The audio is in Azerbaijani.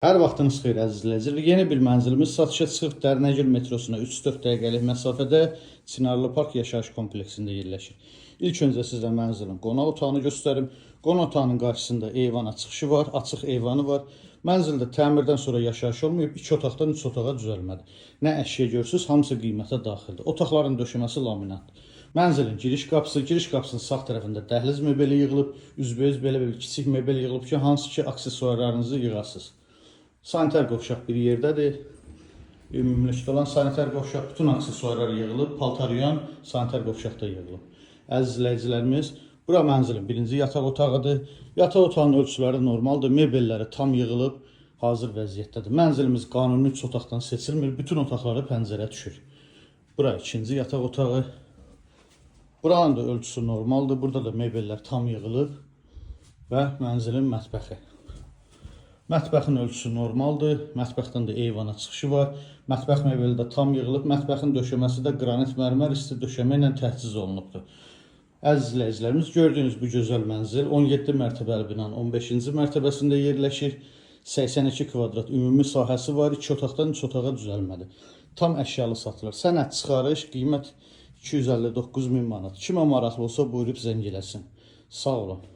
Hər vaxtınız xeyir əziz izləyicilər. Yeni bir mənzilimiz satışa çıxıb Dərnəgül metrosuna 3-4 dəqiqəlik məsafədə Çinarlı Park yaşayış kompleksində yerləşir. İlk öncə sizə mənzilin qonaq otağını göstərim. Qonaq otağının qarşısında eyvana çıxışı var, açıq eyvanı var. Mənzildə təmirdən sonra yaşayış olmayıb, 2 otaqdan 3 otağa düzəlmədi. Nə əşya görürsünüz, hamısı qiymətə daxildir. Otaqların döşəməsi laminatdır. Mənzilin giriş qapısının sağ tərəfində dəhliz mebeli yığılıb, üzbəüz belə bir kiçik mebel yığılıb ki, hansı ki aksesuarlarınızı yığasınız. Sanitar qovşaq bir yerdədir. Ümumilikdə olan sanitar qovşaq, bütün aksesuarlar yığılıb, paltaryan sanitar qovşaqda yığılıb. Əziz izləyicilərimiz, bura mənzilin birinci yataq otağıdır. Yataq otağının ölçüləri normaldır, mebelləri tam yığılıb, hazır vəziyyətdədir. Mənzilimiz qanuni 3 otaqdan seçilmir, bütün otaqları pəncərə düşür. Bura ikinci yataq otağı. Buranın da ölçüsü normaldır, burada da mebellər tam yığılıb və mənzilin mətbəxi. Mətbəxin ölçüsü normaldır. Mətbəxdən də eyvana çıxışı var. Mətbəx mebeli də tam yığılıb. Mətbəxin döşəməsi də qranit mərmər isti döşəmə ilə təchiz olunubdur. Əziz izləyicilərimiz, gördüyünüz bu gözəl mənzil 17 mərtəbəli binanın 15-ci mərtəbəsində yerləşir. 82 kvadrat ümumi sahəsi var. 2 otaqdan 3 otağa düzəlmədi. Tam əşyalı satılır. Sənəd çıxarış, qiymət 259 min manat. Kimə maraqlı olsa buyurub zəng eləsin. Sağ olun.